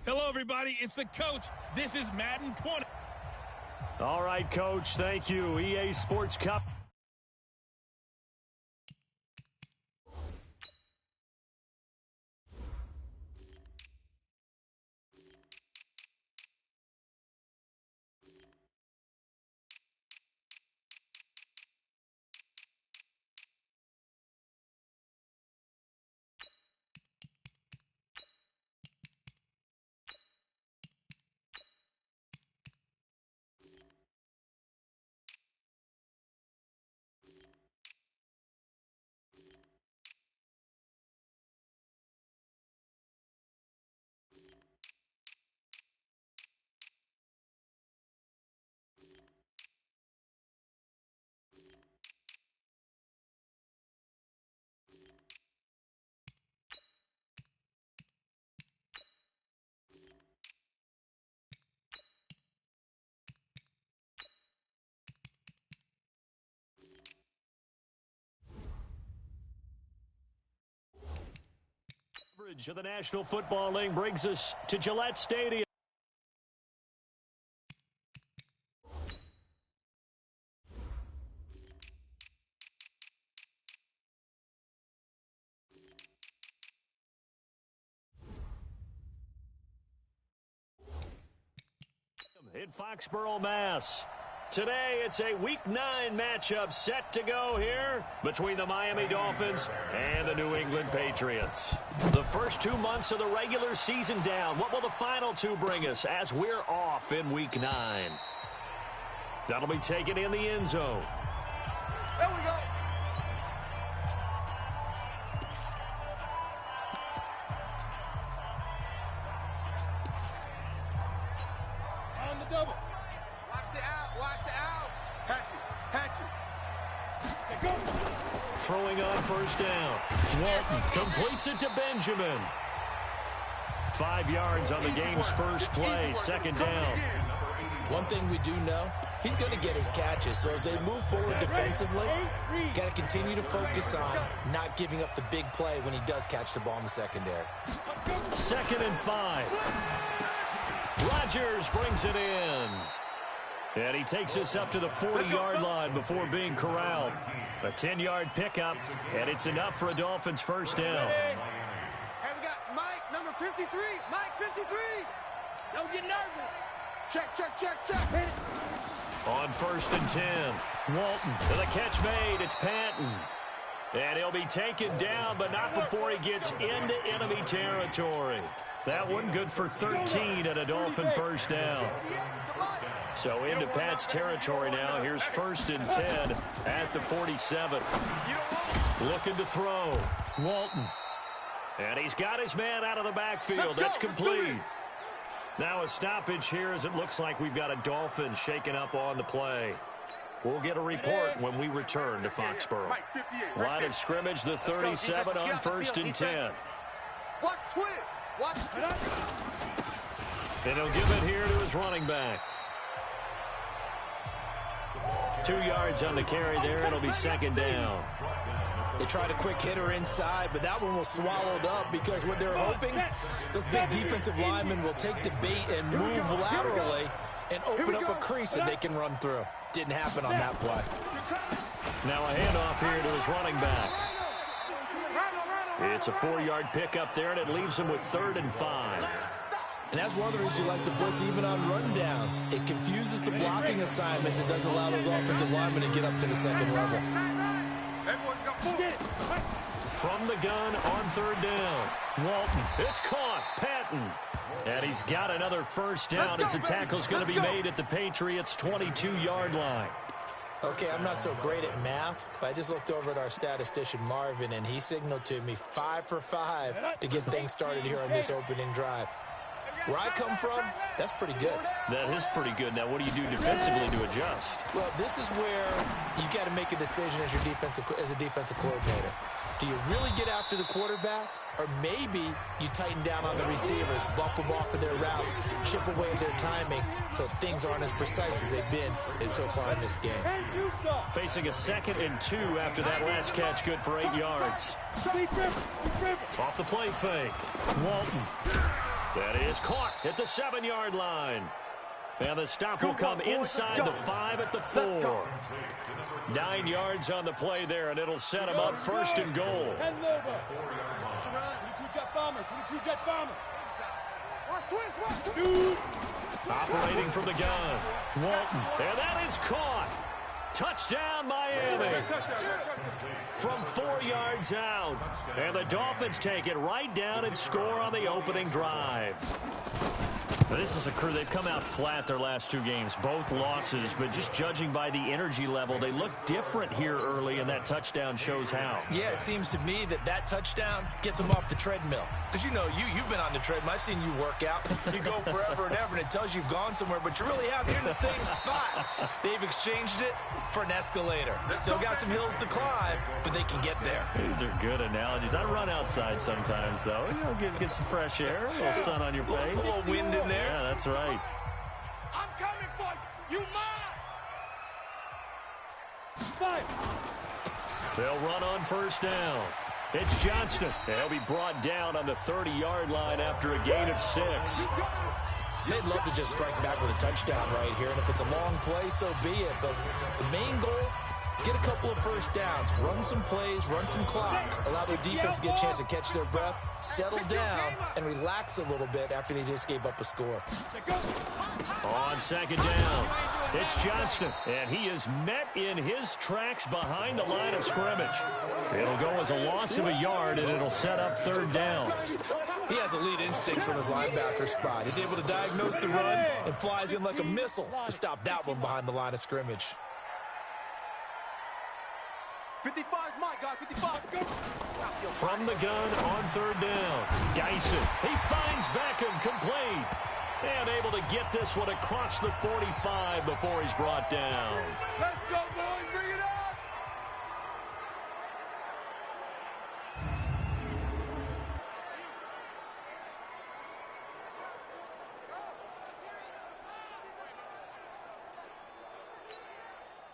Hello, everybody. It's the coach. This is Madden 20. All right, Coach. Thank you. EA Sports Cup. Of the National Football League brings us to Gillette Stadium. In Foxborough, Mass. Today, it's a Week 9 matchup set to go here between the Miami Dolphins and the New England Patriots. The first 2 months of the regular season down. What will the final two bring us as we're off in Week 9? That'll be taken in the end zone. There we go. On the double. Watch the out. Catch it. Throwing on first down. Walton completes it to Benjamin. 5 yards on the game's first play, second down. One thing we do know, he's going to get his catches. So as they move forward defensively, got to continue to focus on not giving up the big play when he does catch the ball in the secondary. 2nd and 5. Rodgers brings it in. And he takes us up to the 40-yard line before being corralled. A 10-yard pickup, and it's enough for a Dolphins first down. And we got Mike, number 53. Mike, 53. Don't get nervous. Check. On 1st and 10. Walton with a catch made. It's Patton. And he'll be taken down, but not before he gets into enemy territory. That one good for 13 and a Dolphin first down. So into Pat's territory now. Here's 1st and 10 at the 47. Looking to throw. Walton. And he's got his man out of the backfield. That's complete. Now a stoppage here as it looks like we've got a Dolphin shaken up on the play. We'll get a report when we return to Foxborough. Line of scrimmage, the 37 on 1st and 10. Watch twist. And he'll give it here to his running back. 2 yards on the carry there. It'll be 2nd down. They tried a quick hitter inside, but that one was swallowed up because what they're hoping, those big defensive linemen will take the bait and move laterally and open up a crease that they can run through. Didn't happen on that play. Now a handoff here to his running back. It's a 4-yard pickup there, and it leaves him with 3rd and 5. And that's one of the reasons you like to blitz even on rundowns. It confuses the blocking assignments. It doesn't allow those offensive linemen to get up to the second level. From the gun on 3rd down. Walton. It's caught. Patton. And he's got another first down as the tackle's going to be made at the Patriots' 22-yard line. Okay, I'm not so great at math, but I just looked over at our statistician, Marvin, and he signaled to me 5 for 5 to get things started here on this opening drive. Where I come from, that's pretty good. That is pretty good. Now, what do you do defensively to adjust? Well, this is where you got to make a decision as a defensive coordinator. Do you really get after the quarterback? Or maybe you tighten down on the receivers, bump them off of their routes, chip away at their timing so things aren't as precise as they've been so far in this game. Facing a 2nd and 2 after that last catch, good for 8 yards. Off the play fake. Walton. That is caught at the 7-yard line. And the stop will come inside the 5 at the 4. 9 yards on the play there, and it'll set him up 1st and goal. 10 Lobo. 22 Jet Bomber. 22 Jet Bomber. Shoot. Operating from the gun. Walton. And that is caught. Touchdown, Miami. From 4 yards out. And the Dolphins take it right down and score on the opening drive. This is a crew. They've come out flat their last 2 games, both losses, but just judging by the energy level, they look different here early, and that touchdown shows how. Yeah, it seems to me that touchdown gets them off the treadmill. Because, you know, you've been on the treadmill. I've seen you work out. You go forever and ever, and it tells you you've gone somewhere, but you really have. You're in the same spot. They've exchanged it for an escalator. Still got some hills to climb, but they can get there. These are good analogies. I run outside sometimes, though. You know, get some fresh air, a little sun on your face. A little wind in there. Yeah, that's right. I'm coming for you. You mine. Fire. They'll run on 1st down. It's Johnston. They'll be brought down on the 30-yard line after a gain of 6. They'd love to just strike back with a touchdown right here, and if it's a long play, so be it. But the main goal, get a couple of 1st downs, run some plays, run some clock, allow their defense to get a chance to catch their breath, settle down, and relax a little bit after they just gave up a score. On 2nd down, it's Johnston, and he is met in his tracks behind the line of scrimmage. It'll go as a loss of a yard, and it'll set up 3rd down. He has elite instincts from his linebacker spot. He's able to diagnose the run and flies in like a missile to stop that one behind the line of scrimmage. 55's my guy. 55. Go. From the gun on 3rd down, Dyson. He finds Beckham complete. And able to get this one across the 45 before he's brought down. Let's go, boys. Bring it up.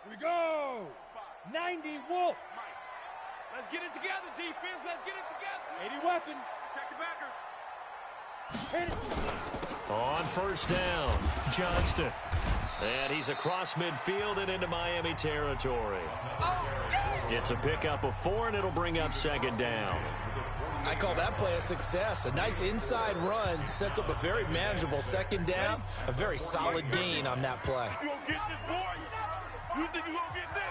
Here we go. 90 Wolf. Let's get it together, defense. Let's get it together. 80 Weapon. Check the backer. Hit it. On 1st down, Johnston. And he's across midfield and into Miami territory. It's a pickup of 4, and it'll bring up 2nd down. I call that play a success. A nice inside run sets up a very manageable 2nd down. A very solid gain on that play. You gonna get this, boy? You think you gonna get this?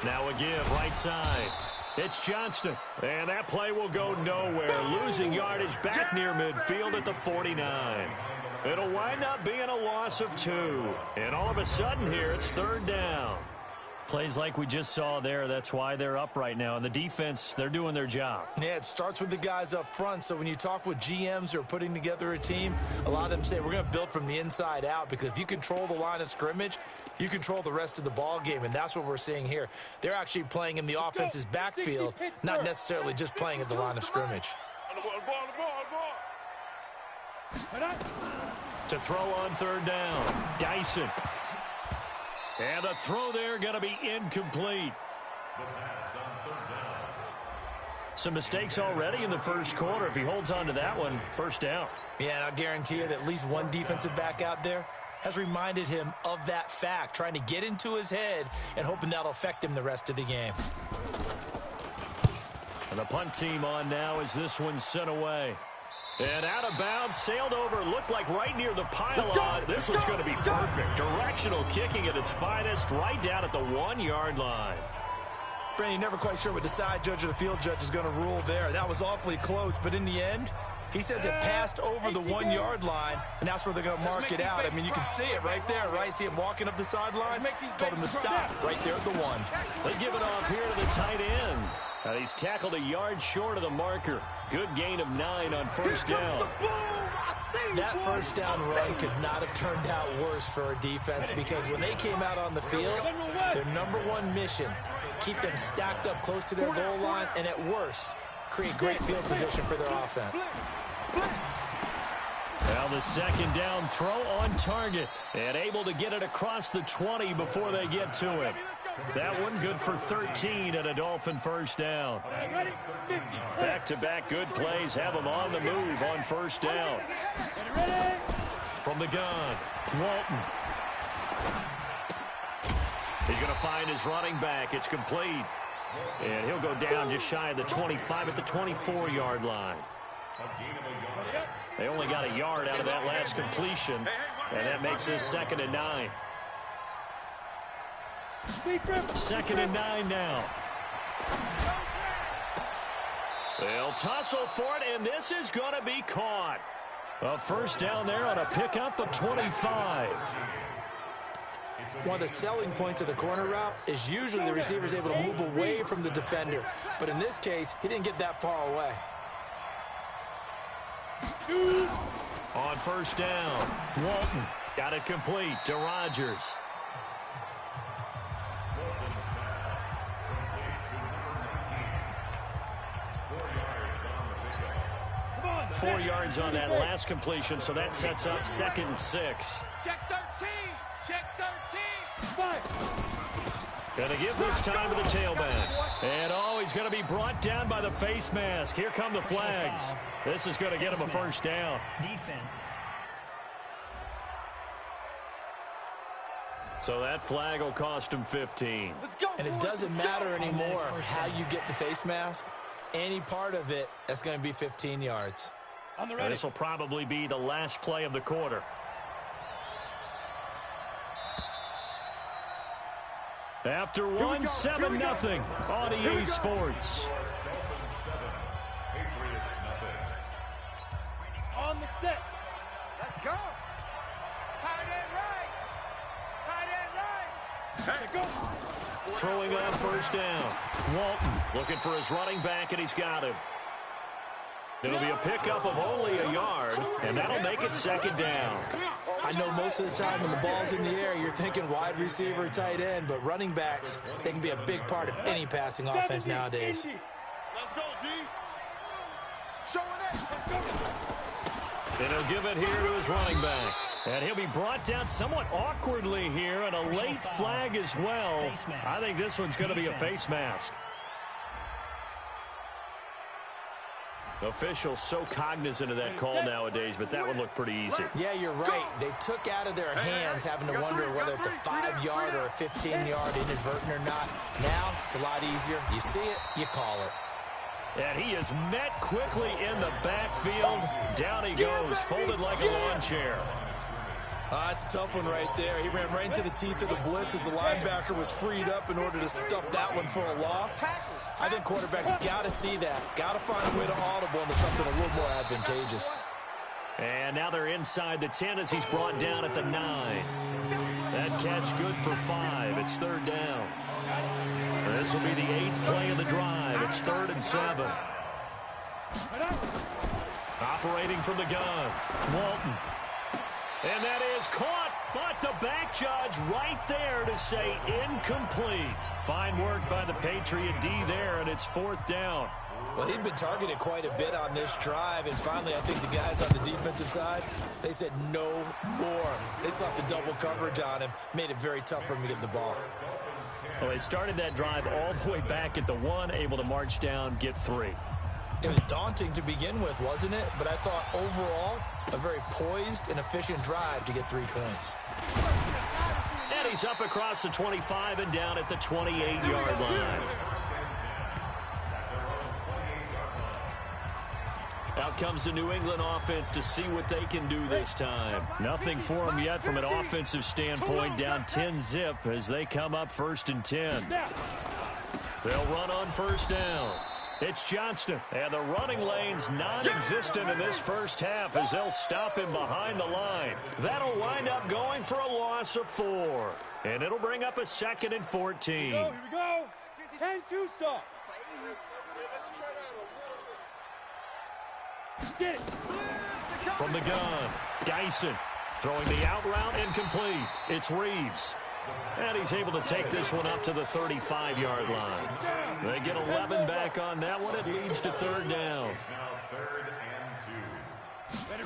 Now a give, right side. It's Johnston, and that play will go nowhere, losing yardage back near midfield at the 49. It'll wind up being a loss of 2. And all of a sudden here, it's 3rd down. Plays like we just saw there, that's why they're up right now. And the defense, they're doing their job. Yeah, it starts with the guys up front. So when you talk with GMs who are putting together a team, a lot of them say we're going to build from the inside out, because if you control the line of scrimmage, you control the rest of the ball game, and that's what we're seeing here. They're actually playing in the offense's backfield, not necessarily just playing at the line of scrimmage. To throw on 3rd down, Dyson. And the throw there going to be incomplete. Some mistakes already in the 1st quarter. If he holds on to that one, 1st down. Yeah, and I'll guarantee you that at least one defensive back out there has reminded him of that fact, trying to get into his head and hoping that'll affect him the rest of the game. And the punt team on now as this one's sent away. And out of bounds, sailed over, looked like right near the pylon. This one's going to be perfect. Directional kicking at its finest, right down at the 1-yard line. Brandon, you're never quite sure what the side judge or the field judge is going to rule there. That was awfully close, but in the end, he says it passed over the 1-yard line, and that's where they're going to mark it out. I mean, you can see it right there, right? See him walking up the sideline? Told him to stop right there at the 1. They give it off here to the tight end. And he's tackled a yard short of the marker. Good gain of 9 on 1st down. That 1st down run could not have turned out worse for our defense, because when they came out on the field, their #1 mission, keep them stacked up close to their goal line, and at worst, create great field position for their offense. Now the 2nd down throw on target, and able to get it across the 20 before they get to it. That one good for 13 and a Dolphin first down. Back-to-back good plays have him on the move on first down. From the gun, Walton. He's going to find his running back. It's complete. And he'll go down just shy of the 25 at the 24-yard line. They only got a yard out of that last completion, and that makes this 2nd and 9. 2nd and 9 now. They'll tussle for it, and this is going to be caught. A first down there on a pickup of 25. One of the selling points of the corner route is usually the receiver is able to move away from the defender. But in this case, he didn't get that far away. On first down, Walton got it complete to Rodgers. Four yards on that last completion, so that sets up 2nd and 6. Check 13. Check 13. Going to give this time to the tailback. And, he's going to be brought down by the face mask. Here come the flags. This is going to get him a first down. Defense. So that flag will cost him 15. And it doesn't matter anymore how you get the face mask. Any part of it, that's going to be 15 yards. This will probably be the last play of the quarter. After 1, 7-0 on EA Sports. On the set. Let's go. Tight end right. Tight end right. Go. Throwing on first down. Walton looking for his running back, and he's got him. It'll be a pickup of only a yard, and that'll make it 2nd down. I know most of the time when the ball's in the air, you're thinking wide receiver, tight end, but running backs, they can be a big part of any passing offense nowadays. Let's go, D. Showing it. And he'll give it here to his running back. And he'll be brought down somewhat awkwardly here, and a late flag as well. I think this one's going to be a face mask. Officials so cognizant of that call nowadays, but that one looked pretty easy. Yeah, you're right. They took out of their hands having to wonder whether it's a 5-yard or a 15-yard inadvertent or not. Now, it's a lot easier. You see it, you call it. And he is met quickly in the backfield. Down he goes, folded like a lawn chair. That's a tough one right there. He ran right into the teeth of the blitz as the linebacker was freed up in order to stuff that one for a loss. I think quarterbacks got to see that. Got to find a way to audible into something a little more advantageous. And now they're inside the 10 as he's brought down at the 9. That catch good for 5. It's 3rd down. This will be the 8th play of the drive. It's 3rd and 7. Operating from the gun, Walton. And that is caught, but the back judge right there to say incomplete. Fine work by the Patriot D there, and it's 4th down. Well, he'd been targeted quite a bit on this drive, and finally I think the guys on the defensive side, they said no more. They slapped the double coverage on him, made it very tough for him to get the ball. Well, they started that drive all the way back at the 1, able to march down, get 3. It was daunting to begin with, wasn't it? But I thought overall, a very poised and efficient drive to get 3 points. And he's up across the 25 and down at the 28-yard line. Out comes the New England offense to see what they can do this time. Nothing for them yet from an offensive standpoint, down 10-zip as they come up 1st and 10. They'll run on first down. It's Johnston, and the running lane's non-existent in this first half as they'll stop him behind the line. That'll wind up going for a loss of 4, and it'll bring up a 2nd and 14. Here we go. 10-2 stop. Get it. From the gun, Dyson throwing the out route incomplete. It's Reeves. And he's able to take this one up to the 35-yard line. They get 11 back on that one. It leads to 3rd down.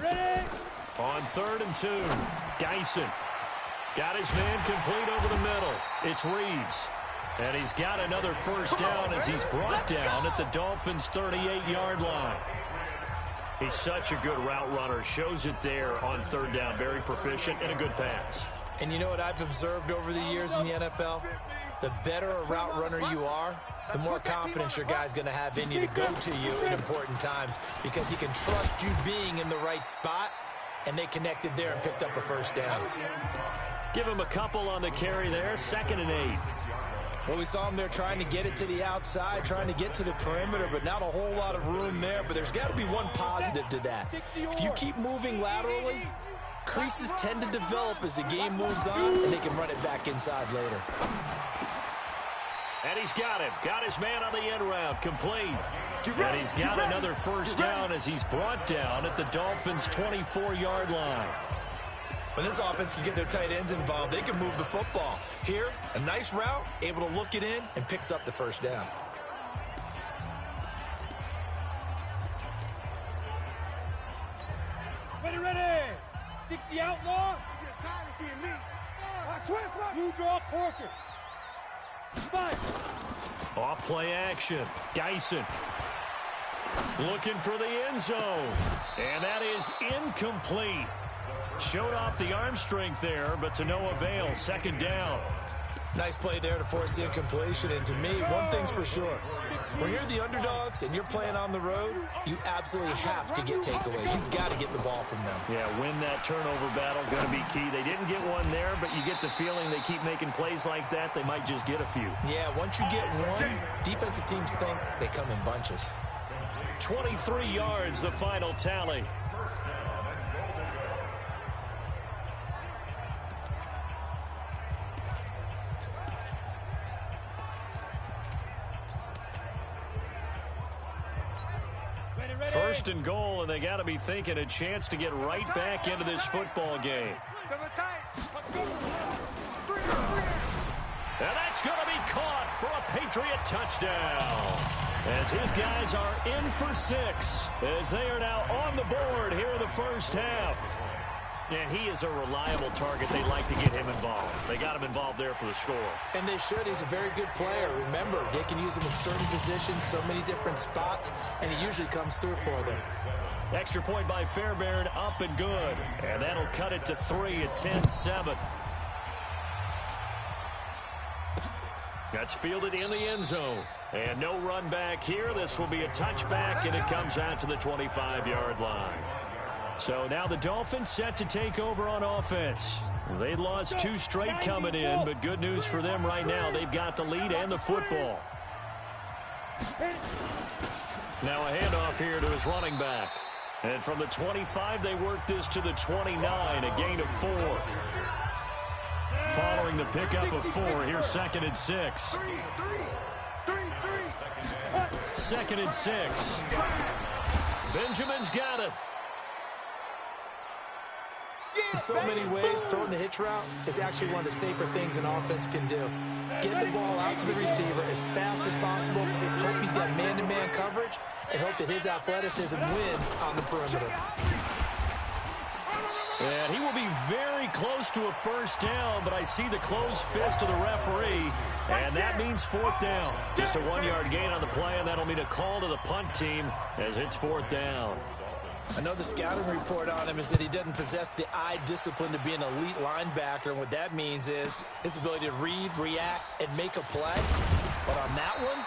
Ready. On 3rd and 2, Dyson got his man complete over the middle. It's Reeves. And he's got another first down as he's brought down at the Dolphins' 38-yard line. He's such a good route runner. Shows it there on third down. Very proficient and a good pass. And you know what I've observed over the years in the NFL? The better a route runner you are, the more confidence your guy's going to have in you to go to you in important times because he can trust you being in the right spot, and they connected there and picked up a first down. Give him a couple on the carry there. 2nd and 8. Well, we saw him there trying to get it to the outside, trying to get to the perimeter, but not a whole lot of room there. But there's got to be one positive to that. If you keep moving laterally, creases tend to develop as the game moves on, and they can run it back inside later. And he's got him. Got his man on the end route. Complete. And he's got another first down as he's brought down at the Dolphins' 24-yard line. When this offense can get their tight ends involved, they can move the football. Here, a nice route, able to look it in, and picks up the first down. Ready. 60 outlaw. You get tired of seeing me. Watch. Blue draw Corker. Spike. Off play action. Dyson. Looking for the end zone. And that is incomplete. Showed off the arm strength there, but to no avail. 2nd down. Nice play there to force the incompletion. And to me, one thing's for sure. When you're the underdogs and you're playing on the road, you absolutely have to get takeaways. You've got to get the ball from them. Yeah, win that turnover battle, going to be key. They didn't get one there, but you get the feeling they keep making plays like that, they might just get a few. Yeah, once you get one, defensive teams think they come in bunches. 23 yards, the final tally. First and goal, and they got to be thinking a chance to get right back into this football game. And that's going to be caught for a Patriot touchdown. As his guys are in for 6, as they are now on the board here in the first half. And he is a reliable target. They like to get him involved. They got him involved there for the score. And they should. He's a very good player. Remember, they can use him in certain positions, so many different spots, and he usually comes through for them. Extra point by Fairbairn, up and good. And that'll cut it to 3 at 10-7. That's fielded in the end zone. And no run back here. This will be a touchback, and it comes out to the 25-yard line. So now the Dolphins set to take over on offense. They lost 2 straight coming in, but good news for them right now. They've got the lead and the football. Now a handoff here to his running back. And from the 25, they work this to the 29, a gain of 4. Following the pickup of 4, here's 2nd and 6. 2nd and 6. Benjamin's got it. In so many ways, throwing the hitch route is actually one of the safer things an offense can do. Get the ball out to the receiver as fast as possible, hope he's got man-to-man coverage, and hope that his athleticism wins on the perimeter. And he will be very close to a first down, but I see the closed fist of the referee, and that means 4th down. Just a 1-yard gain on the play, and that'll mean a call to the punt team as it's 4th down. I know the scouting report on him is that he doesn't possess the eye discipline to be an elite linebacker, and what that means is his ability to read, react, and make a play. But on that one,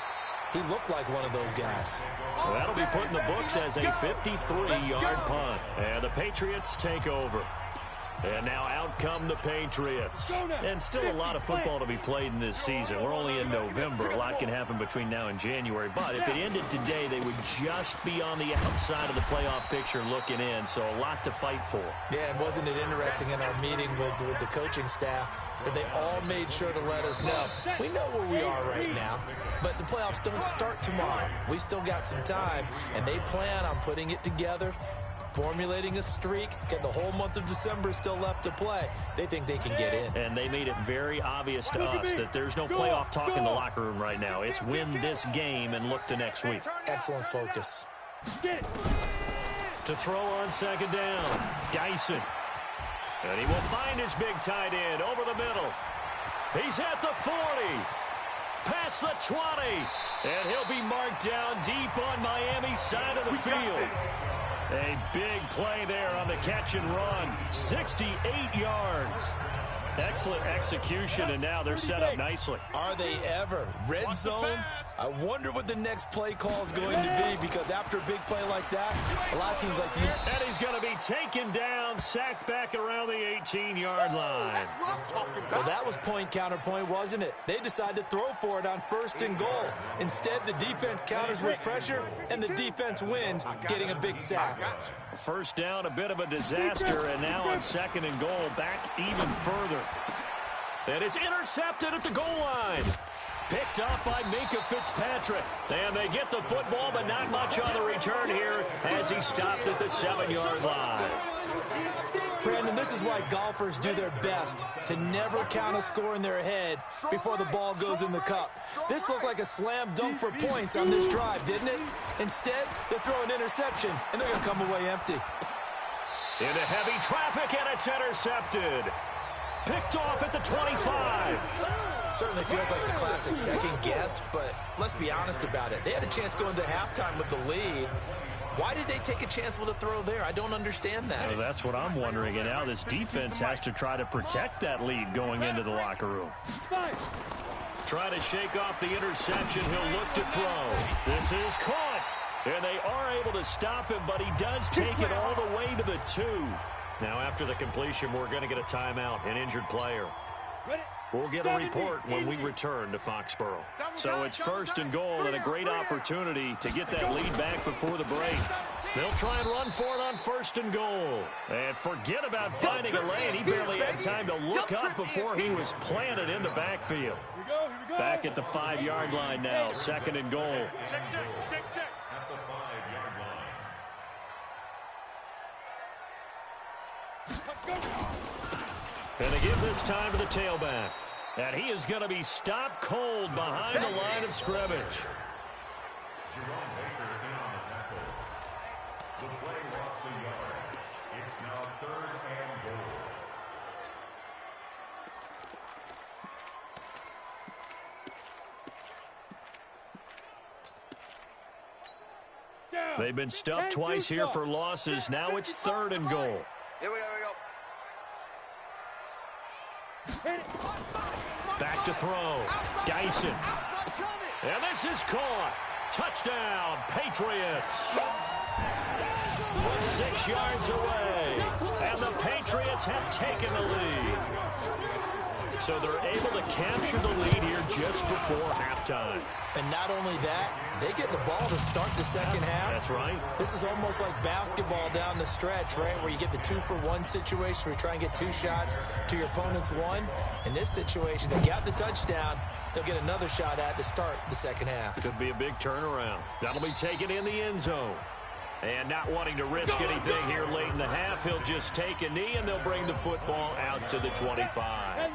he looked like one of those guys. Well, that'll be put in the books as a 53-yard punt. And the Patriots take over. And now out come the Patriots. And still a lot of football to be played in this season. We're only in November. A lot can happen between now and January. But if it ended today, they would just be on the outside of the playoff picture looking in. So a lot to fight for. Yeah, and wasn't it interesting in our meeting with the coaching staff that they all made sure to let us know. We know where we are right now, but the playoffs don't start tomorrow. We still got some time, and they plan on putting it together, formulating a streak, get the whole month of December still left to play. They think they can get in. And they made it very obvious to us that there's no playoff talk in the locker room right now. It's win this game and look to next week. Excellent focus. To throw on 2nd down, Dyson. And he will find his big tight end over the middle. He's at the 40. past the 20. And he'll be marked down deep on Miami's side of the field. A big play there on the catch and run. 68 yards. Excellent execution, and now they're set up nicely. Are they ever? Red zone? I wonder what the next play call is going to be, because after a big play like that, a lot of teams like to use... And he's going to be taken down, sacked back around the 18-yard line. That's what I'm talking about. Well, that was point counterpoint, wasn't it? They decided to throw for it on 1st and goal. Instead, the defense counters with pressure, and the defense wins, getting a big sack. First down, a bit of a disaster, and now on 2nd and goal, back even further. And it's intercepted at the goal line. Picked up by Minka Fitzpatrick. And they get the football, but not much on the return here as he stopped at the 7-yard line. Brandon, this is why golfers do their best to never count a score in their head before the ball goes in the cup. This looked like a slam dunk for points on this drive, didn't it? Instead, they throw an interception, and they're going to come away empty. Into heavy traffic, and it's intercepted. Picked off at the 25. Certainly feels like the classic second guess, but let's be honest about it. They had a chance going into halftime with the lead. Why did they take a chance with a throw there? I don't understand that. Well, that's what I'm wondering, and now this defense has to try to protect that lead going into the locker room. Try to shake off the interception. He'll look to throw. This is caught, and they are able to stop him, but he does take it all the way to the 2. Now, after the completion, we're going to get a timeout, an injured player. We'll get a report when we return to Foxborough. So it's 1st and goal, and a great opportunity to get that lead back before the break. They'll try and run for it on 1st and goal. And forget about finding a lane. He barely had time to look up before he was planted in the backfield. Back at the 5-yard line now, 2nd and goal. Check. At the 5-yard line. And they give this time to the tailback. And he is going to be stopped cold behind the line of scrimmage. The play lost a yard. It's now 3rd and goal. They've been stuffed twice here for losses. Now it's 3rd and goal. Here we go. Back to throw. Dyson. And this is caught. Touchdown, Patriots. From 6 yards away. And the Patriots have taken the lead. So they're able to capture the lead here just before halftime. And not only that, they get the ball to start the second half. That's right. This is almost like basketball down the stretch, right, where you get the 2-for-1 situation where you try and get 2 shots to your opponent's 1. In this situation, they got the touchdown. They'll get another shot at to start the second half. Could be a big turnaround. That'll be taken in the end zone. And not wanting to risk anything here late in the half, he'll just take a knee, and they'll bring the football out to the 25.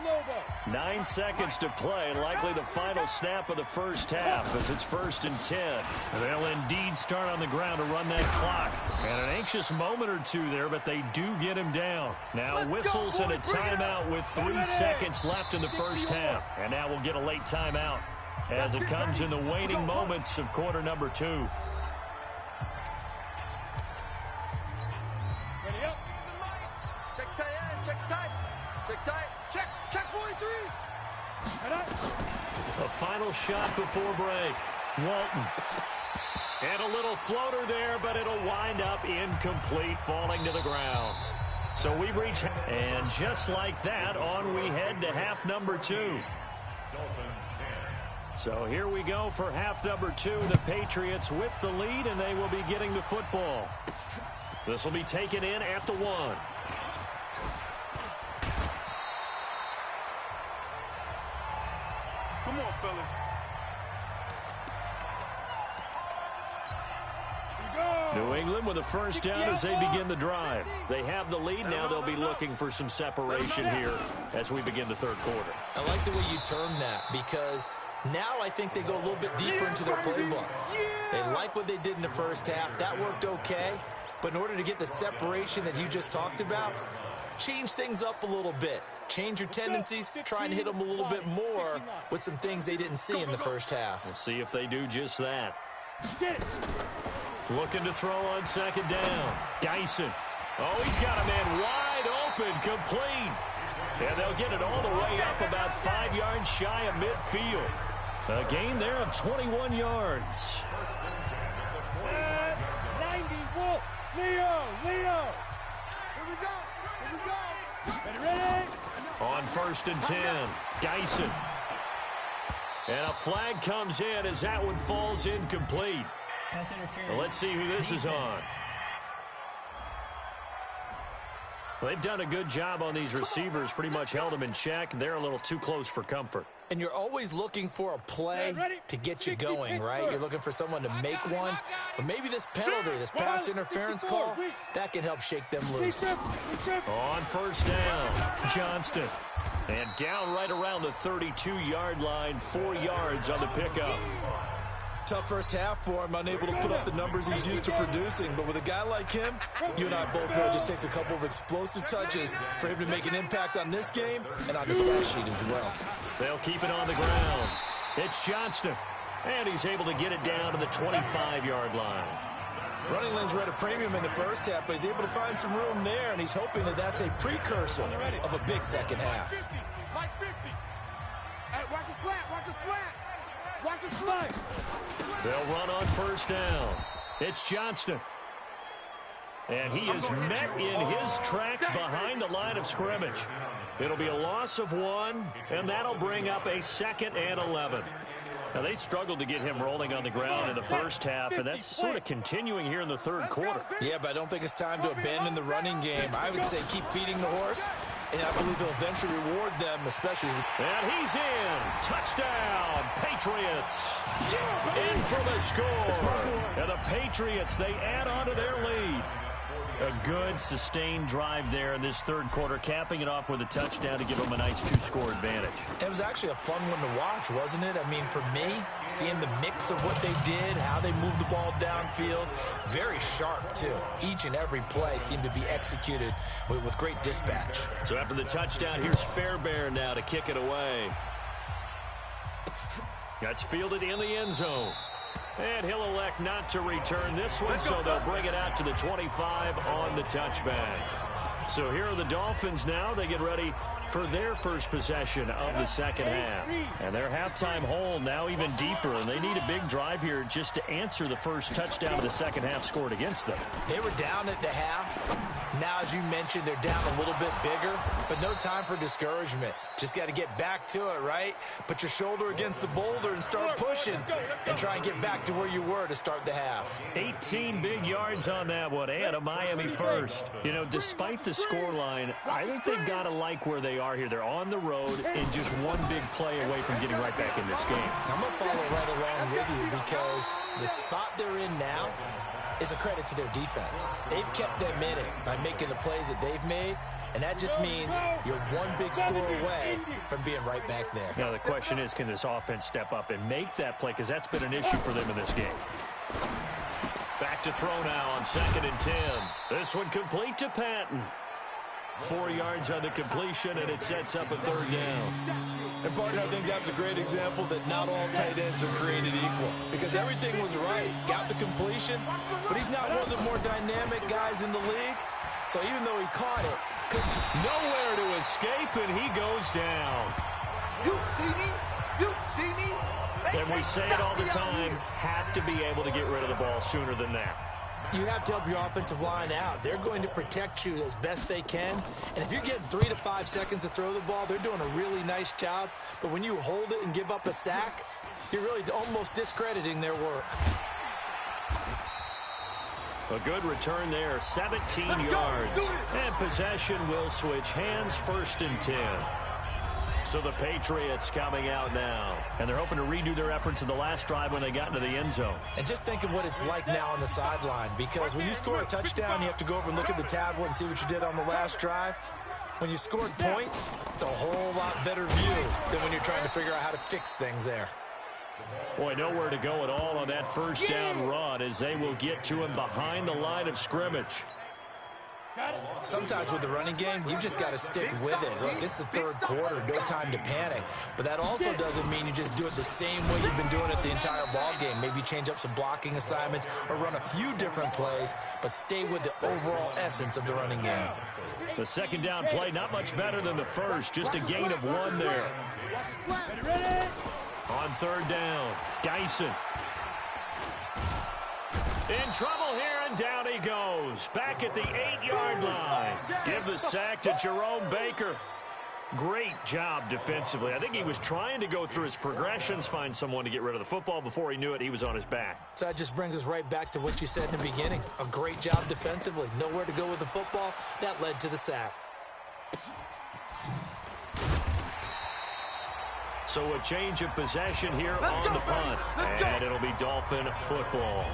9 seconds to play, likely the final snap of the first half as it's 1st and 10. They'll indeed start on the ground to run that clock. And an anxious moment or two there, but they do get him down. Now whistles and a timeout with 3 seconds left in the first half. And now we'll get a late timeout as it comes in the waning moments of quarter number 2. A final shot before break. Walton. And a little floater there, but it'll wind up incomplete, falling to the ground. So we've reached, and just like that, on we head to half number 2. So here we go for half number 2. The Patriots with the lead, and they will be getting the football. This will be taken in at the 1. Come on, fellas. New England with a first down as they begin the drive. They have the lead. Now they'll be looking for some separation here as we begin the 3rd quarter. I like the way you term that, because now I think they go a little bit deeper into their playbook. They like what they did in the first half. That worked okay. But in order to get the separation that you just talked about, change things up a little bit. change your tendencies, try and hit them a little bit more with some things they didn't see in the first half. We'll see if they do just that. Looking to throw on second down. Dyson. Oh, he's got a man wide open, complete. And they'll get it all the way up about 5 yards shy of midfield. A gain there of 21 yards. 90, Wolf. Leo. Here we go. Ready? On 1st and 10, Dyson. And a flag comes in as that one falls incomplete. Well, let's see who this is on. Well, they've done a good job on these receivers, pretty much held them in check. They're a little too close for comfort. And you're always looking for a play to get you going, right? You're looking for someone to make one. But maybe this penalty, this pass interference call, that can help shake them loose. On 1st down, Johnston. And down right around the 32-yard line, 4 yards on the pickup. Tough first half for him, unable to put up the numbers he's used to producing. But with a guy like him, you and I both know it just takes a couple of explosive touches for him to make an impact on this game and on the stat sheet as well. They'll keep it on the ground. It's Johnston. And he's able to get it down to the 25-yard line. Running lanes were at a premium in the first half, but he's able to find some room there, and he's hoping that that's a precursor of a big second half. Hey, watch the flat. Watch the flat. They'll run on 1st down. It's Johnston. And he is met in his tracks behind the line of scrimmage. It'll be a loss of 1, and that'll bring up a 2nd and 11. Now, they struggled to get him rolling on the ground in the first half, and that's sort of continuing here in the third quarter. Yeah, but I don't think it's time to abandon the running game. I would say keep feeding the horse, and I believe he'll eventually reward them, especially. And he's in. Touchdown, Patriots. In for the score. And the Patriots, they add on to their lead. A good, sustained drive there in this third quarter, capping it off with a touchdown to give them a nice 2-score advantage. It was actually a fun one to watch, wasn't it? I mean, for me, seeing the mix of what they did, how they moved the ball downfield, very sharp, too. Each and every play seemed to be executed with great dispatch. So after the touchdown, here's Fairbairn now to kick it away. That's fielded in the end zone. And he'll elect not to return this one, so they'll bring it out to the 25 on the touchback. So here are the Dolphins now. They get ready for their first possession of the second half. And their halftime hole now even deeper, and they need a big drive here just to answer the first touchdown of the second half scored against them. They were down at the half. Now, as you mentioned, they're down a little bit bigger, but no time for discouragement. Just got to get back to it, right? Put your shoulder against the boulder and start pushing and try and get back to where you were to start the half. 18 big yards on that one, and a Miami first. You know, despite the scoreline, I think they've got to like where they are here. They're on the road and just one big play away from getting right back in this game. I'm going to follow right along with you because the spot they're in now is a credit to their defense. They've kept them in it by making the plays that they've made, and that just means you're one big score away from being right back there. Now, the question is, can this offense step up and make that play? Because that's been an issue for them in this game. Back to throw now on 2nd and 10. This one complete to Patton. 4 yards on the completion, and it sets up a 3rd down. And, partner, I think that's a great example that not all tight ends are created equal because everything was right. Got the completion, but he's not one of the more dynamic guys in the league. So even though he caught it, nowhere to escape, and he goes down. You see me? You see me? And we say it all the time, have to be able to get rid of the ball sooner than that. You have to help your offensive line out. They're going to protect you as best they can. And if you're getting 3 to 5 seconds to throw the ball, they're doing a really nice job. But when you hold it and give up a sack, you're really almost discrediting their work. A good return there, 17 yards. And possession will switch hands, 1st and 10. So the Patriots coming out now. And they're hoping to redo their efforts in the last drive when they got into the end zone. And just think of what it's like now on the sideline. Because when you score a touchdown, you have to go over and look at the tablet and see what you did on the last drive. When you scored points, it's a whole lot better view than when you're trying to figure out how to fix things there. Boy, nowhere to go at all on that first down run as they will get to him behind the line of scrimmage. Sometimes with the running game, you've just got to stick with it. Look, it's the third quarter, no time to panic. But that also doesn't mean you just do it the same way you've been doing it the entire ball game. Maybe change up some blocking assignments or run a few different plays, but stay with the overall essence of the running game. The second down play, not much better than the first, just a gain of 1 there. On third down, Dyson. In trouble here, and down he goes. Back at the 8-yard line. Give the sack to Jerome Baker. Great job defensively. I think he was trying to go through his progressions, find someone to get rid of the football. Before he knew it, he was on his back. So that just brings us right back to what you said in the beginning. A great job defensively. Nowhere to go with the football. That led to the sack. So a change of possession here on the punt. And it'll be Dolphin football.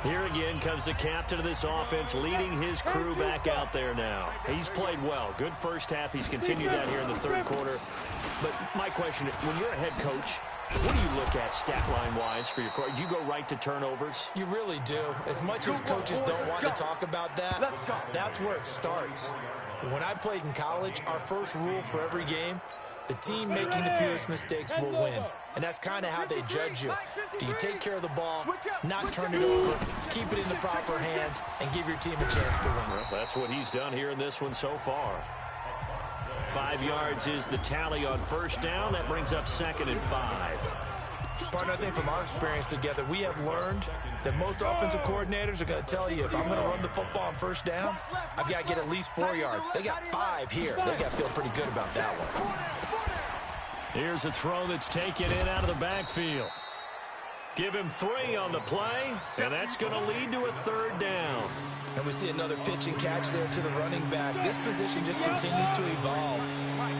Here again comes the captain of this offense, leading his crew back out there now. He's played well. Good first half. He's continued that here in the third quarter. But my question, when you're a head coach, what do you look at stat line-wise for your coach? Do you go right to turnovers? You really do. As much as coaches don't want to talk about that, that's where it starts. When I played in college, our first rule for every game, the team making the fewest mistakes will win. And that's kind of how they judge you. Do you take care of the ball, not turn it over, keep it in the proper hands, and give your team a chance to win? Well, that's what he's done here in this one so far. 5 yards is the tally on first down. That brings up 2nd and 5. Partner, I think from our experience together, we have learned that most offensive coordinators are going to tell you, if I'm going to run the football on first down, I've got to get at least 4 yards. They got 5 here. They got to feel pretty good about that one. Here's a throw that's taken in out of the backfield. Give him 3 on the play, and that's going to lead to a 3rd down. And we see another pitch and catch there to the running back. This position just continues to evolve.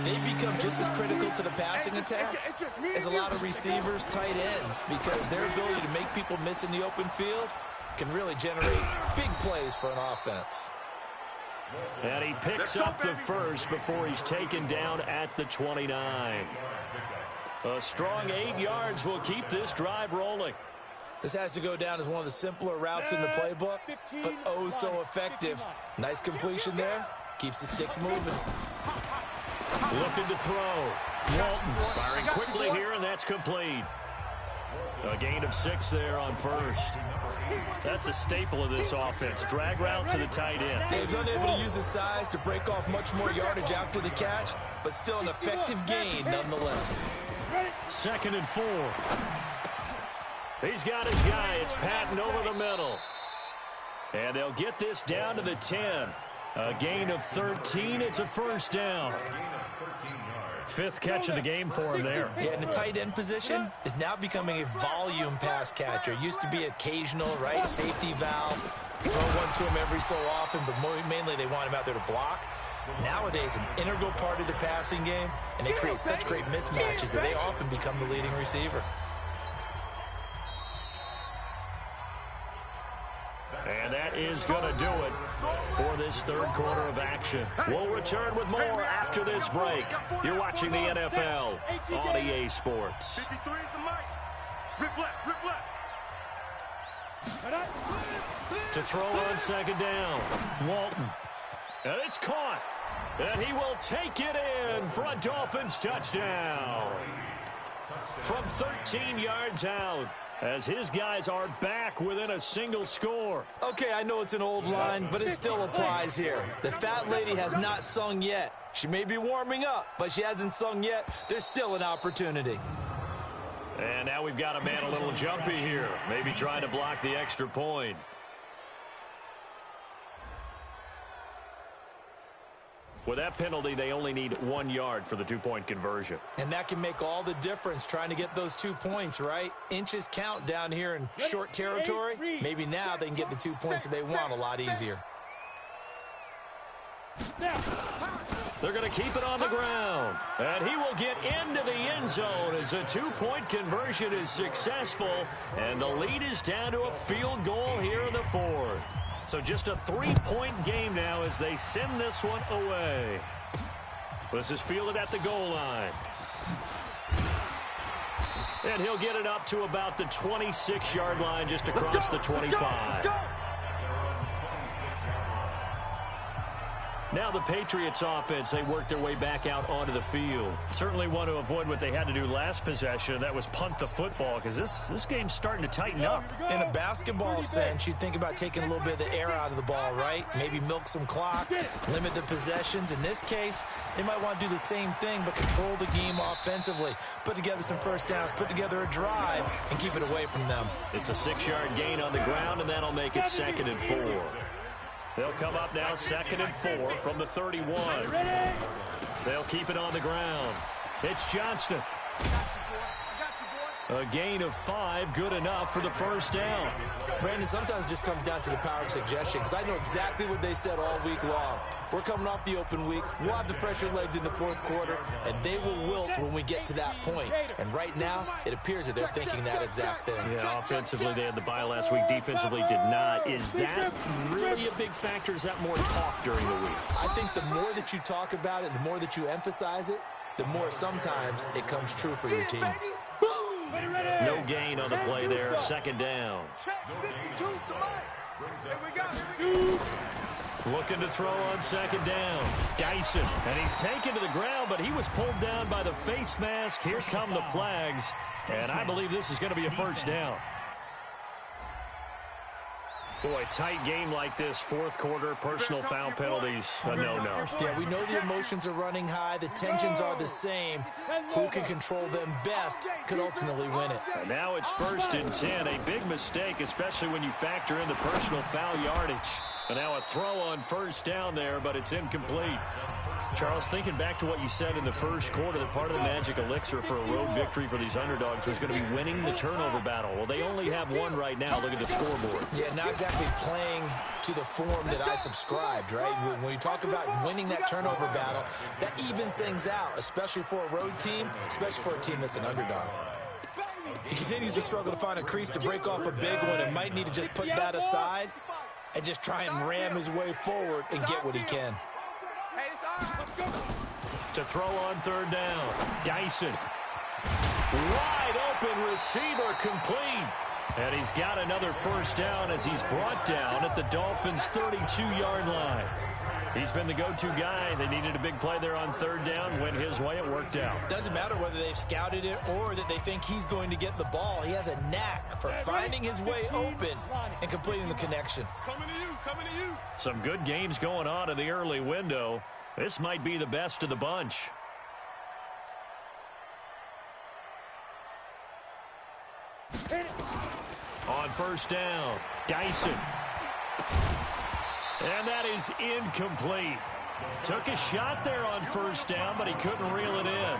They become just as critical to the passing attack as a lot of receivers, tight ends, because their ability to make people miss in the open field can really generate big plays for an offense. And he picks up the first before he's taken down at the 29. A strong 8 yards will keep this drive rolling. This has to go down as one of the simpler routes in the playbook, but oh so effective. Nice completion there. Keeps the sticks moving. Looking to throw. Walton firing quickly here, and that's complete. A gain of 6 there on first. That's a staple of this offense. Drag route to the tight end. Yeah, he's unable to use his size to break off much more yardage after the catch, but still an effective gain nonetheless. 2nd and 4. He's got his guy. It's Patton over the middle. And they'll get this down to the 10. A gain of 13. It's a first down. 5th catch of the game for him there. Yeah, and the tight end position is now becoming a volume pass catcher. Used to be occasional, right? Safety valve. Throw one to him every so often, but mainly they want him out there to block. Nowadays, an integral part of the passing game, and they create such great mismatches that they often become the leading receiver. And that is going to do it for this third quarter of action. We'll return with more after this break. You're watching the NFL on EA Sports. 53 is the mic. Rip left, rip left. To throw on 2nd down, Walton. And it's caught. And he will take it in for a Dolphins touchdown. From 13 yards out, as his guys are back within a single score. Okay, I know it's an old line, but it still applies here. The fat lady has not sung yet. She may be warming up, but she hasn't sung yet. There's still an opportunity. And now we've got a man a little jumpy here. Maybe trying to block the extra point. With that penalty, they only need 1 yard for the 2-point conversion. And that can make all the difference trying to get those 2 points, right? Inches count down here in short territory. Maybe now they can get the 2 points that they want a lot easier. They're going to keep it on the ground. And he will get into the end zone as a 2-point conversion is successful. And the lead is down to a field goal here in the 4th. So just a 3-point game now as they send this one away. This is fielded at the goal line. And he'll get it up to about the 26-yard line just across the 25. Now the Patriots offense, they work their way back out onto the field. Certainly want to avoid what they had to do last possession. That was punt the football, because this game's starting to tighten up. In a basketball sense, you think about taking a little bit of the air out of the ball, right? Maybe milk some clock, limit the possessions. In this case, they might want to do the same thing, but control the game offensively. Put together some first downs, put together a drive, and keep it away from them. It's a 6-yard gain on the ground, and that'll make it 2nd and 4. They'll come up now 2nd and 4 from the 31. They'll keep it on the ground. It's Johnston. A gain of 5, good enough for the first down. Brandon, sometimes it just comes down to the power of suggestion, because I know exactly what they said all week long. We're coming off the open week. We'll have the fresher legs in the fourth quarter, and they will wilt when we get to that point. And right now, it appears that they're thinking that exact thing. Yeah, offensively, they had the bye last week. Defensively, did not. Is that really a big factor? Is that more talk during the week? I think the more that you talk about it, the more that you emphasize it, the more sometimes it comes true for your team. No gain on the play there. 2nd down. Looking to throw on 2nd down. Dyson, and he's taken to the ground, but he was pulled down by the face mask. Here come the flags, and I believe this is going to be a first down. Boy, tight game like this, fourth quarter, personal foul penalties, a no-no. Yeah, we know the emotions are running high. The tensions are the same. Who can control them best could ultimately win it. And now it's 1st and 10, a big mistake, especially when you factor in the personal foul yardage. And now a throw on 1st down there, but it's incomplete. Charles, thinking back to what you said in the first quarter, that part of the magic elixir for a road victory for these underdogs was going to be winning the turnover battle. Well, they only have one right now. Look at the scoreboard. Yeah, not exactly playing to the form that I subscribed, right? When you talk about winning that turnover battle, that evens things out, especially for a road team, especially for a team that's an underdog. He continues to struggle to find a crease to break off a big one and might need to just put that aside and just try and ram his way forward and get what he can. To throw on 3rd down, Dyson. Wide open receiver, complete. And he's got another first down as he's brought down at the Dolphins' 32-yard line. He's been the go-to guy. They needed a big play there on 3rd down. Went his way, it worked out. Doesn't matter whether they've scouted it or that they think he's going to get the ball. He has a knack for finding his way open and completing the connection. Coming to you, coming to you. Some good games going on in the early window. This might be the best of the bunch. On 1st down, Dyson. And that is incomplete. Took a shot there on 1st down, but he couldn't reel it in.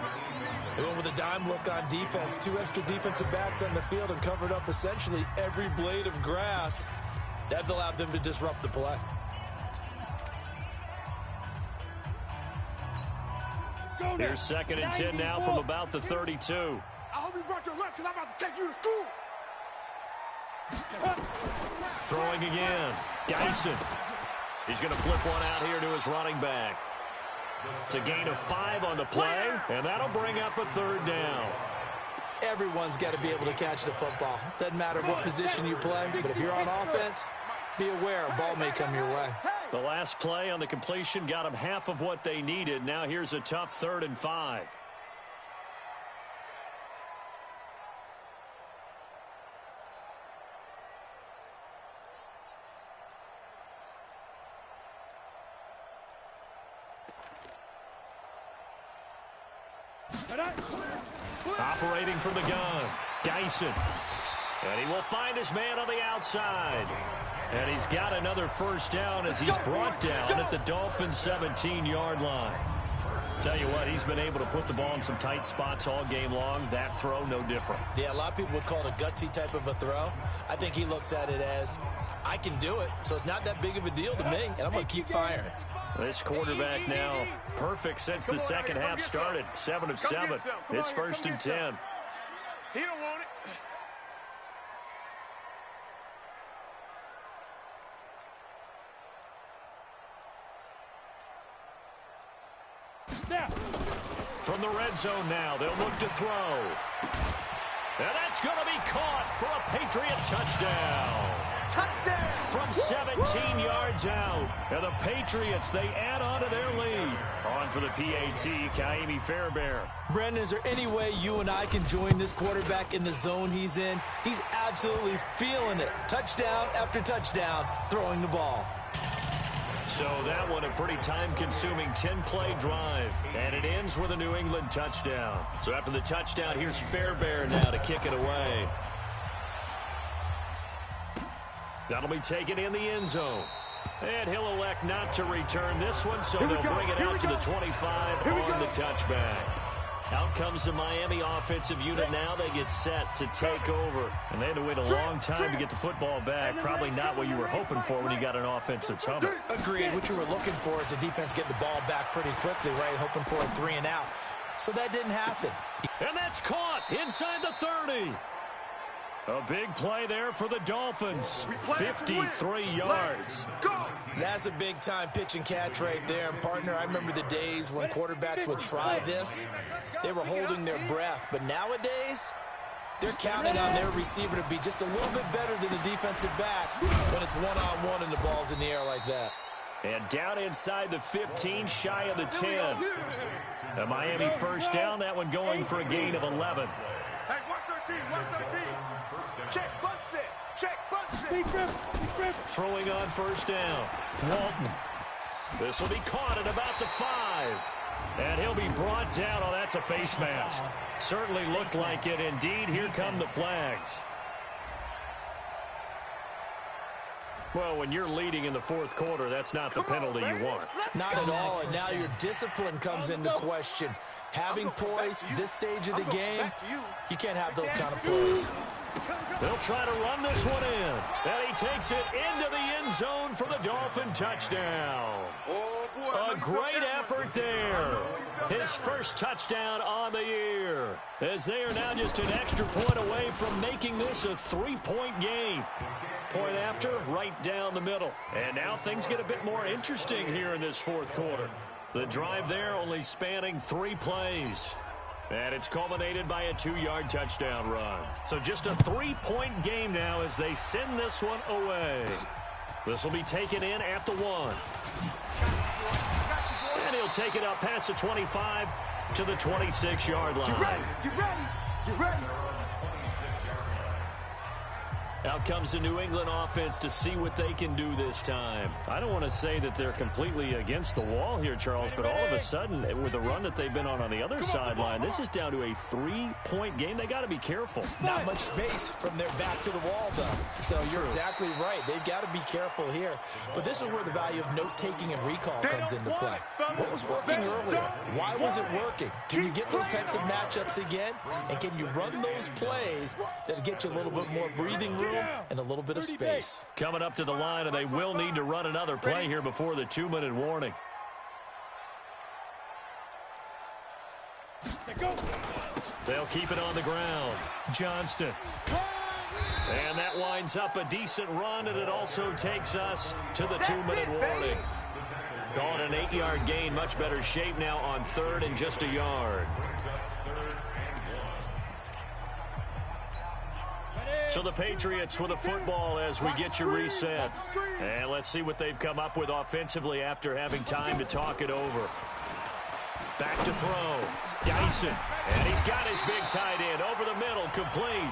They went with a dime look on defense. 2 extra defensive backs on the field and covered up essentially every blade of grass. That allowed them to disrupt the play. Here's 2nd and 10 now from about the 32. I hope you brought your lunch because I'm about to take you to school. Throwing again. Dyson. He's going to flip one out here to his running back. It's a gain of 5 on the play, and that'll bring up a 3rd down. Everyone's got to be able to catch the football. Doesn't matter what position you play, but if you're on offense, be aware a ball may come your way. The last play on the completion got them half of what they needed. Now here's a tough 3rd and 5. Operating from the gun, Dyson. And he will find his man on the outside. And he's got another first down as he's brought down at the Dolphins' 17-yard line. Tell you what, he's been able to put the ball in some tight spots all game long. That throw, no different. Yeah, a lot of people would call it a gutsy type of a throw. I think he looks at it as, I can do it, so it's not that big of a deal to me, and I'm going to keep firing. This quarterback now perfect since the second half started. 7 of 7. It's 1st and 10. He don't want it. From the red zone now, they'll look to throw. And that's going to be caught for a Patriot touchdown. Touchdown! From 17 yards out. And the Patriots, they add on to their lead. On for the PAT, Kaimi Fairbairn. Brendan, is there any way you and I can join this quarterback in the zone he's in? He's absolutely feeling it. Touchdown after touchdown, throwing the ball. So that one a pretty time-consuming 10-play drive. And it ends with a New England touchdown. So after the touchdown, here's Fairbairn now to kick it away. That'll be taken in the end zone. And he'll elect not to return this one, so they'll bring it out to the 25 on the touchback. Out comes the Miami offensive unit now. They get set to take over. And they had to wait a long time to get the football back. Probably not what you were hoping for when you got an offense that's humming. Agreed. What you were looking for is the defense getting the ball back pretty quickly, right? Hoping for a 3 and out. So that didn't happen. And that's caught inside the 30. A big play there for the Dolphins. 53 yards. That's a big-time pitch and catch right there. And, partner, I remember the days when quarterbacks would try this. They were holding their breath. But nowadays, they're counting on their receiver to be just a little bit better than the defensive back when it's one-on-one and the ball's in the air like that. And down inside the 15, shy of the 10. A Miami first down, that one going for a gain of 11. Hey, watch 13, watch 13. Check, bunt set. Check, bunt set. Throwing on first down. Walton. This will be caught at about the 5. And he'll be brought down. Oh, that's a face mask. Certainly looked like it. Indeed, here come the flags. Well, when you're leading in the fourth quarter, that's not the penalty you want. Not at all, and now your discipline comes into question. Having poise this stage of the game, you can't have those kind of plays. They'll try to run this one in. And he takes it into the end zone for the Dolphin touchdown. A great effort there. His first touchdown on the year. As they are now just an extra point away from making this a 3-point game. Point after, right down the middle. And now things get a bit more interesting here in this fourth quarter. The drive there only spanning 3 plays. And it's culminated by a 2-yard touchdown run. So just a 3-point game now as they send this one away. This will be taken in at the 1. And he'll take it up past the 25 to the 26-yard line. You ready? You ready? You ready? Out comes the New England offense to see what they can do this time. I don't want to say that they're completely against the wall here, Charles, but all of a sudden, with the run that they've been on the other sideline, this is down to a 3-point game. They got to be careful. Not much space from their back to the wall, though. So you're exactly right. They've got to be careful here. But this is where the value of note-taking and recall comes into play. What was working earlier? Why was it working? Can you get those types of matchups again? And can you run those plays that get you a little bit more breathing room and a little bit of space? Coming up to the line, and they will need to run another play here before the 2-minute warning. They'll keep it on the ground. Johnston. And that winds up a decent run, and it also takes us to the 2-minute warning. Called an 8-yard gain. Much better shape now on 3rd and just a yard. So the Patriots with the football as we get you reset. And let's see what they've come up with offensively after having time to talk it over. Back to throw. Dyson. And he's got his big tight end over the middle, complete.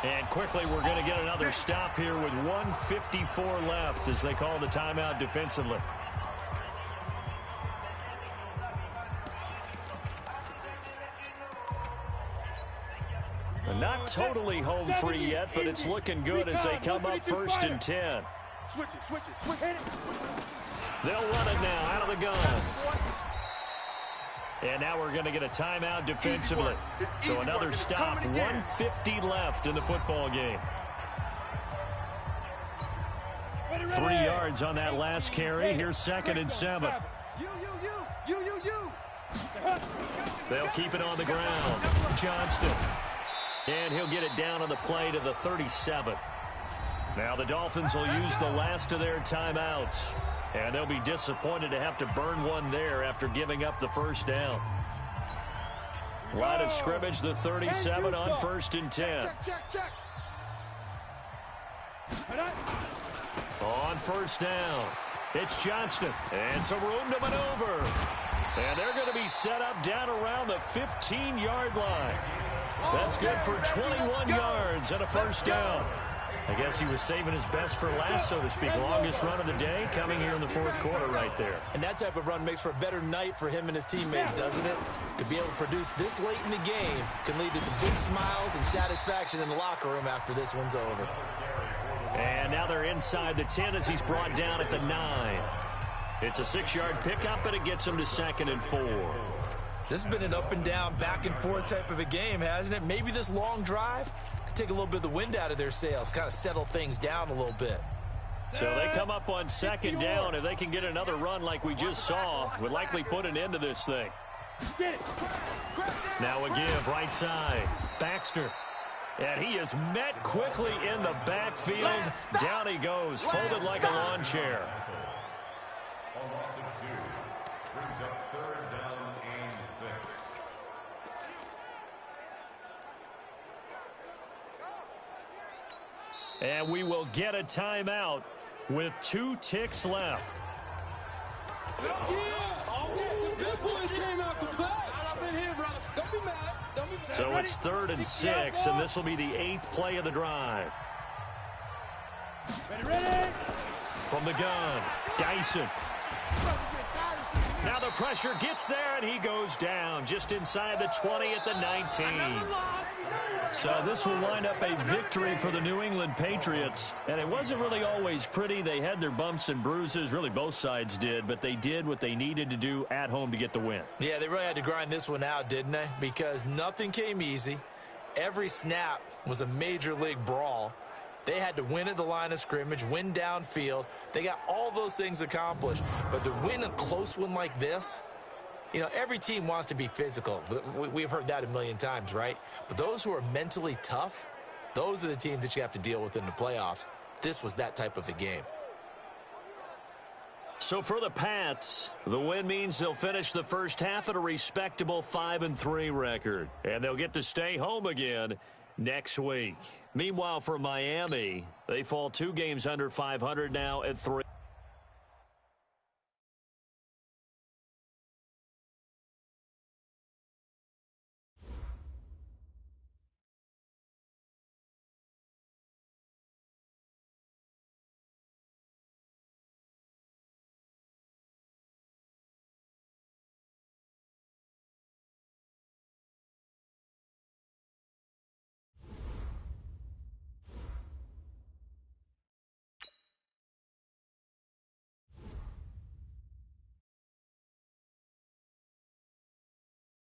And quickly we're going to get another stop here with 1:54 left as they call the timeout defensively. Not totally home free yet, but it's looking good as they come up 1st and 10. Switch it. They'll run it now out of the gun. And now we're going to get a timeout defensively. So another stop, 1:50 left in the football game. 3 yards on that last carry. Here's 2nd and 7. They'll keep it on the ground. Johnston. And he'll get it down on the play to the 37. Now the Dolphins will use the last of their timeouts. And they'll be disappointed to have to burn one there after giving up the first down. Line of scrimmage, the 37 on 1st and 10. Check. On first down, it's Johnston, and some room to maneuver. And they're going to be set up down around the 15-yard line. That's good for 21 yards and a first down. I guess he was saving his best for last, so to speak. Longest run of the day coming here in the fourth quarter right there. And that type of run makes for a better night for him and his teammates, doesn't it? To be able to produce this late in the game can lead to some big smiles and satisfaction in the locker room after this one's over. And now they're inside the 10 as he's brought down at the 9. It's a 6-yard pickup, and it gets him to 2nd and 4. This has been an up and down, back and forth type of a game, hasn't it? Maybe this long drive could take a little bit of the wind out of their sails, kind of settle things down a little bit. So they come up on 2nd down. If they can get another run like we just saw, would likely put an end to this thing. Now a give right side. Baxter. And he is met quickly in the backfield. Down he goes, folded like a lawn chair. A loss of 2 brings up 3rd down and 6. And we will get a timeout with 2 ticks left. So it's 3rd and 6, and this will be the 8th play of the drive. From the gun, Dyson. Now the pressure gets there, and he goes down just inside the 20 at the 19. So this will wind up a victory for the New England Patriots. And it wasn't really always pretty. They had their bumps and bruises. Really, both sides did. But they did what they needed to do at home to get the win. Yeah, they really had to grind this one out, didn't they? Because nothing came easy. Every snap was a major league brawl. They had to win at the line of scrimmage, win downfield. They got all those things accomplished. But to win a close one like this, you know, every team wants to be physical. We've heard that a million times, right? But those who are mentally tough, those are the teams that you have to deal with in the playoffs. This was that type of a game. So for the Pats, the win means they'll finish the first half at a respectable 5-3 record. And they'll get to stay home again next week. Meanwhile, for Miami, they fall 2 games under 500 now at 3.